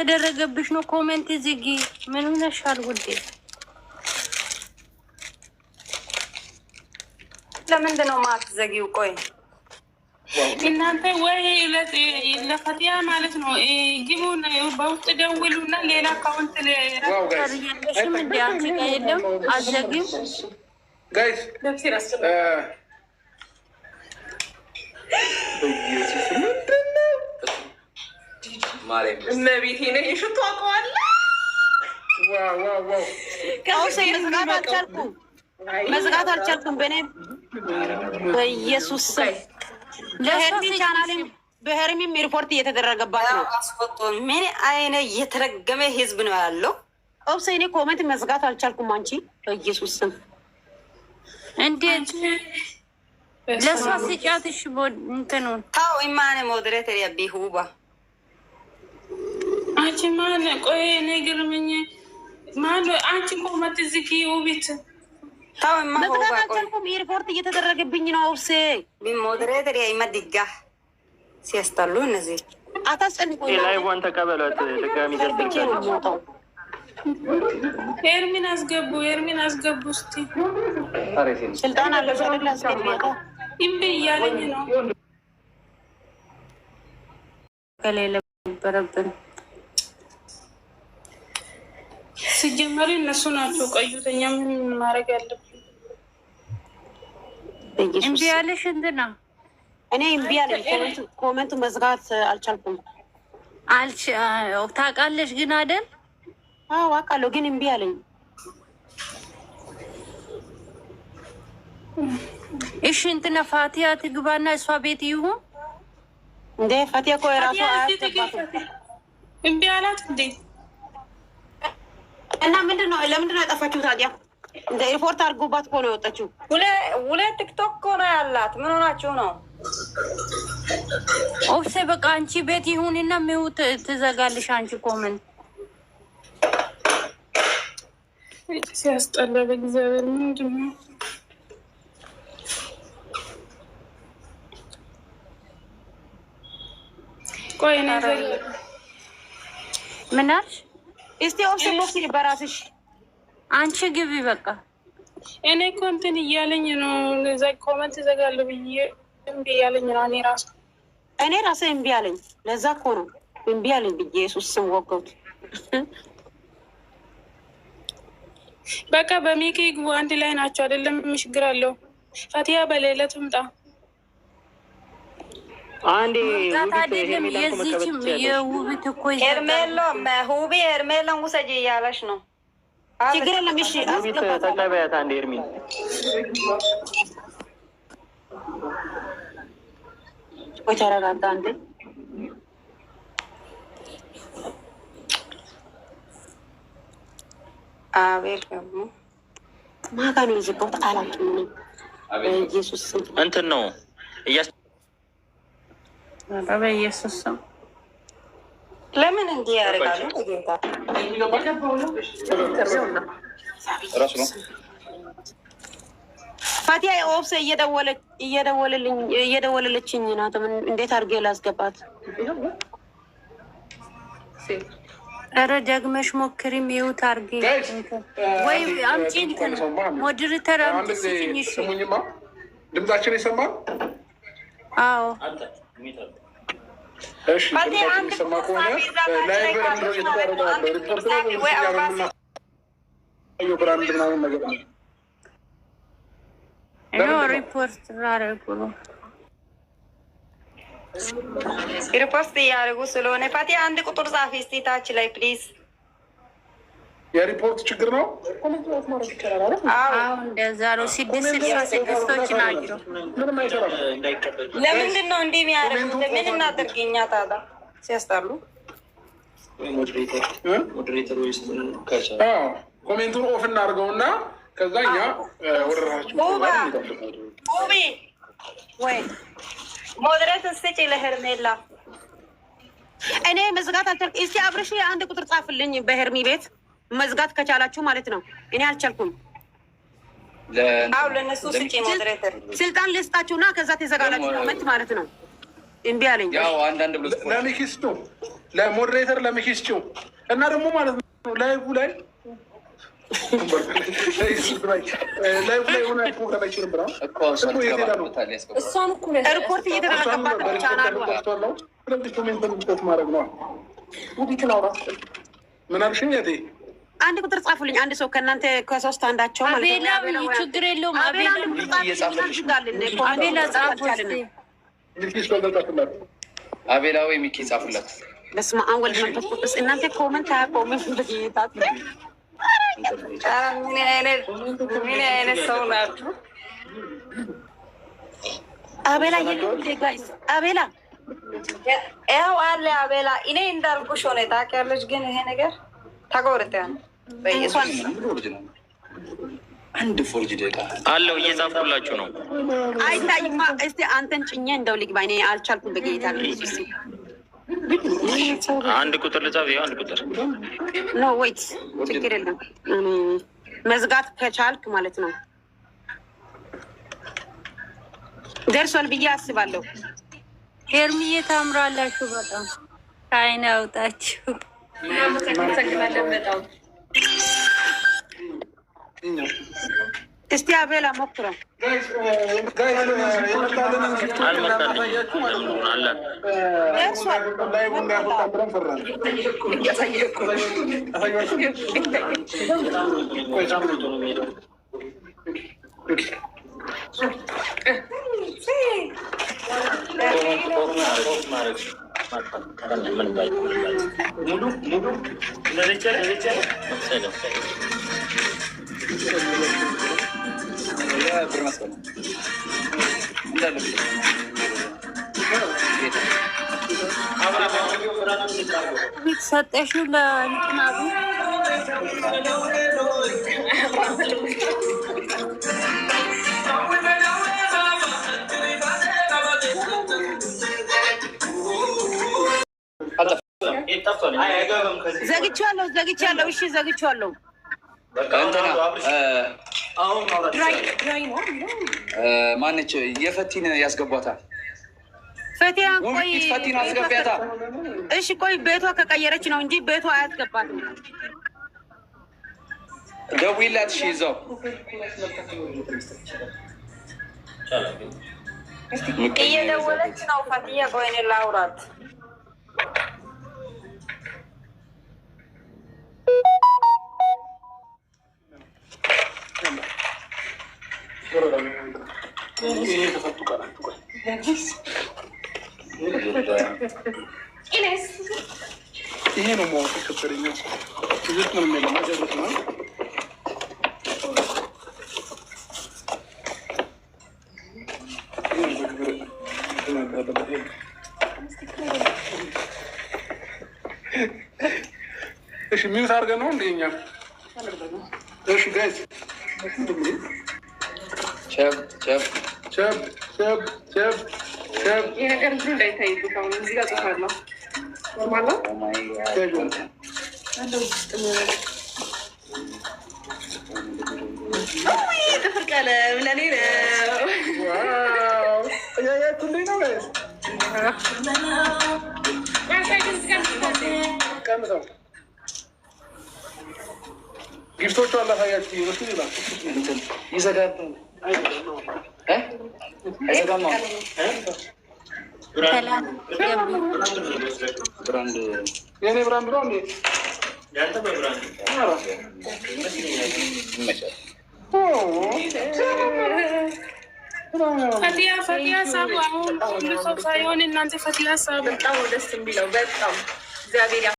ተደረገብሽ ነው ኮሜንት ዝጊ ምን ሆነሻል ውዴ ለምንድን ነው ማትዘጊው ቆይ እናንተ ወይ ለፈቲያ ማለት ነው ግቡን በውስጥ ደውሉና ሌላ አካውንት ለራስሽም እንዲያንቺ ጋር የለም አዘጊው ጋይስ እመቤቴ ነኝ ሽቶ አውቀዋለሁ መዝጋት አልቻልኩም በእኔ በኢየሱስ ለሄርሚ ቻናልም በሄርሚም ሪፖርት እየተደረገባት ነው። አስወጡን። ምን አይነት የተረገመ ህዝብ ነው ያለው? ኦብሴ እኔ ኮሜንት መዝጋት አልቻልኩም። አንቺ በኢየሱስ ስም እንዴት ለሷ ሲጫትሽ እንትኑ ታው ኢማኔ ሞዴሬተር ያቢሁባ አንቺ ማን ቆይ ነገርምኝ ማን አንቺ ኮሜንት ዝጊ ውቢት ታው ኢማኔ መዝጋት አልቻልኩም። ሪፖርት እየተደረገብኝ ነው። ኦብሴ ሞዴሬተር ያይመድጋ ሲያስጠሉ እነዚህ አታስጨንቁኝ። ላይዋን ተቀበሏት። ድጋሚ ነው ኤርሚን አስገቡ እስቲ ስልጣን አለ ሰለላ አስገባታ እምቢ እያለኝ ነው ከሌለ በረብን ሲጀመር እነሱ ናቸው ቀዩተኛ ምን ማድረግ ያለብን እምቢ ያለሽ እንትና እኔ እምቢ አለኝ። ኮሜንቱ መዝጋት አልቻልኩም። ታውቃለሽ ግን አይደል? አዎ አውቃለሁ፣ ግን እምቢ አለኝ። እሺ እንትና ፋቲያ ትግባና እሷ ቤት ይሁን እንዴ? ፋቲያ እኮ የራሷ አያስገባትም። እምቢ አላት እንዴ? እና ምንድን ነው ለምንድን ነው ያጠፋችው ታዲያ? እንደ ሪፖርት አድርጎባት እኮ ነው የወጣችው። ሁለት ቲክቶክ እኮ ነው ያላት። ምን ሆናችሁ ነው? ኦፍሴ በቃ አንቺ ቤት ይሁንና ሚውት ትዘጋልሽ። አንቺ ኮመንት ሲያስጠላ በእግዚአብሔር ምንድን ነው? ቆይ ነገር ምን አልሽ? እስቲ ኦፍሴ ሞክሪ በራስሽ አንቺ ግቢ በቃ። እኔ እኮ እንትን እያለኝ ነው ለዛ ኮመንት ዘጋለሁ ብዬ እምቢ እያለኝ ነው። እኔ ራሴ እምቢ አለኝ። ለዛ እኮ ነው እምቢ አለኝ ብዬ ኢየሱስ ስም ወገውት። በቃ በሚኪ ግቡ አንድ ላይ ናቸው አይደለም? ችግር አለው። ፋቲያ በሌለ ትምጣ አንዴ አይደለም? የዚህችም የውብት እኮ ሄርሜሎ ሁቢ ሄርሜሎን ውሰጂ እያለሽ ነው። ችግር የለም። እሺ ተቀበያት አንዴ ኤርሚን ቆይ ተረጋጋ አንዴ። አቤል ደግሞ ማጋ ነው የዘጋሁት አላውቅም። በኢየሱስ ስም እንትን ነው በኢየሱስ ስም ለምን እንዲህ ያደርጋሉ? ፋቲያ ኦብሴ እየደወለልችኝ ናት። እንዴት አድርጌ ላስገባት? ኧረ ደግመሽ ሞክሪ። ሚውት አድርጌ ወይ አምጪ እንትን ሞዴሬተር አምጪ ትንሽ ድምጻችን ይሰማል? አዎ የሚሰማ ከሆነ ሪፖርት ላደርጉ ነው። ሪፖርት እያደረጉ ስለሆነ ፋቲ አንድ ቁጥር ጻፊ እስቲ ታች ላይ ፕሊዝ። የሪፖርት ችግር ነው። አዎ እንደዛ ነው። 666ቶች ናቸው። ለምንድን ነው እንዲህ የሚያደርጉት? ምን እናደርግኛ ታዲያ? ሲያስጠሉ። ኮሜንቱን ኦፍ እናድርገውና ከዛ እኛ ወደ ራሳችን ወይ ሞዴሬት ስጪ ለሄርሜላ። እኔ መዝጋት አልቻልኩም። እስቲ አብረሽ አንድ ቁጥር ጻፍልኝ በሄርሚ ቤት መዝጋት ከቻላችሁ ማለት ነው። እኔ አልቻልኩም። አው ለነሱ ስጪ ሞዴሬተር ስልጣን ልስጣችሁና ከዛ ተዘጋላችሁ ኮመንት ማለት ነው። እምቢ አለኝ። ለሚኪስቱ ለሞዴሬተር ለሚኪስቱ እና ደግሞ ማለት ነው ላይቭ ላይ ሪፖርት እየተደረገባት ቻናሉ ምን አልሽኝ? አንድ ቁጥር ጻፉልኝ። አንድ ሰው ከእናንተ ከሶስት አንዳቸው ማለት ነው። ችግር የለውም። አቤላ ወይ ሚኪ ጻፉላት። በስመ አብ ወልድ መንፈስ ቅዱስ። እናንተ ኮመንት አያቆምም። ምን አይነት ሰው ናችሁ? አቤላ ጋይስ አቤላ ያው አለ አቤላ። እኔ እንዳልኩሽ ሆነ ታውቂያለሽ። ግን ይሄ ነገር ተቆርጠን አንድ ፎርጅ ደቂቃ አለው እየጻፍኩላችሁ ነው። አይታይማ። እስቲ አንተን ጭኜ እንደው ልግባ። እኔ አልቻልኩም። በጌታ አንድ ቁጥር ልጻፍ። ይኸው አንድ ቁጥር ኖ ወይት ችግር የለም። መዝጋት ከቻልክ ማለት ነው። ደርሷል ብዬ አስባለሁ። ሄርሚዬ ታምራላችሁ በጣም ከአይን አውጣችሁ። እስቲ አቤላ ሞክረው። ሰጠሽው ለእንትና ዘግቼዋለሁ። እሺ ዘግቼዋለሁ። ማነች የፈቲን ያስገቧታል? ፈቲያን ቆይ ፈቲን አስገቢያታ። እሺ ቆይ ቤቷ ከቀየረች ነው እንጂ ቤቷ አያስገባትም። ደውይላት። እሺ ይዘው እየደወለች ነው ፈቲያ። ቆይ እኔ ላውራት። ይሄ ነው ማወቅ ከፈረኛ ይዘት ነው የሚለማጀት ነው። እሺ ሚውት አድርገን ነው እንደኛ። እሺ ጋይስ ቸብ ቸብ ቸብ ቸብ ቸብ ቸብ ይሄ ነገር እንዴ እንዳይታይ ነው። እዚህ ጋር ጽፋለሁ ማለት ጥፍር ቀለም ለኔ ነው። ዋው ያ ኩልኝ ነው ጋይስ ጊፍቶቹ አላሳያችሁ ይመስል ይላል። ይዘጋል አይዘጋም ነው ብራንድ የኔ ብራንድ ነው እንዴ? ያንተ ብራንድ ፈቲያ ሳቡ። አሁን ሁሉ ሰው ሳይሆን እናንተ ፈቲያ ሳቡ። በጣም ደስ የሚለው በጣም እግዚአብሔር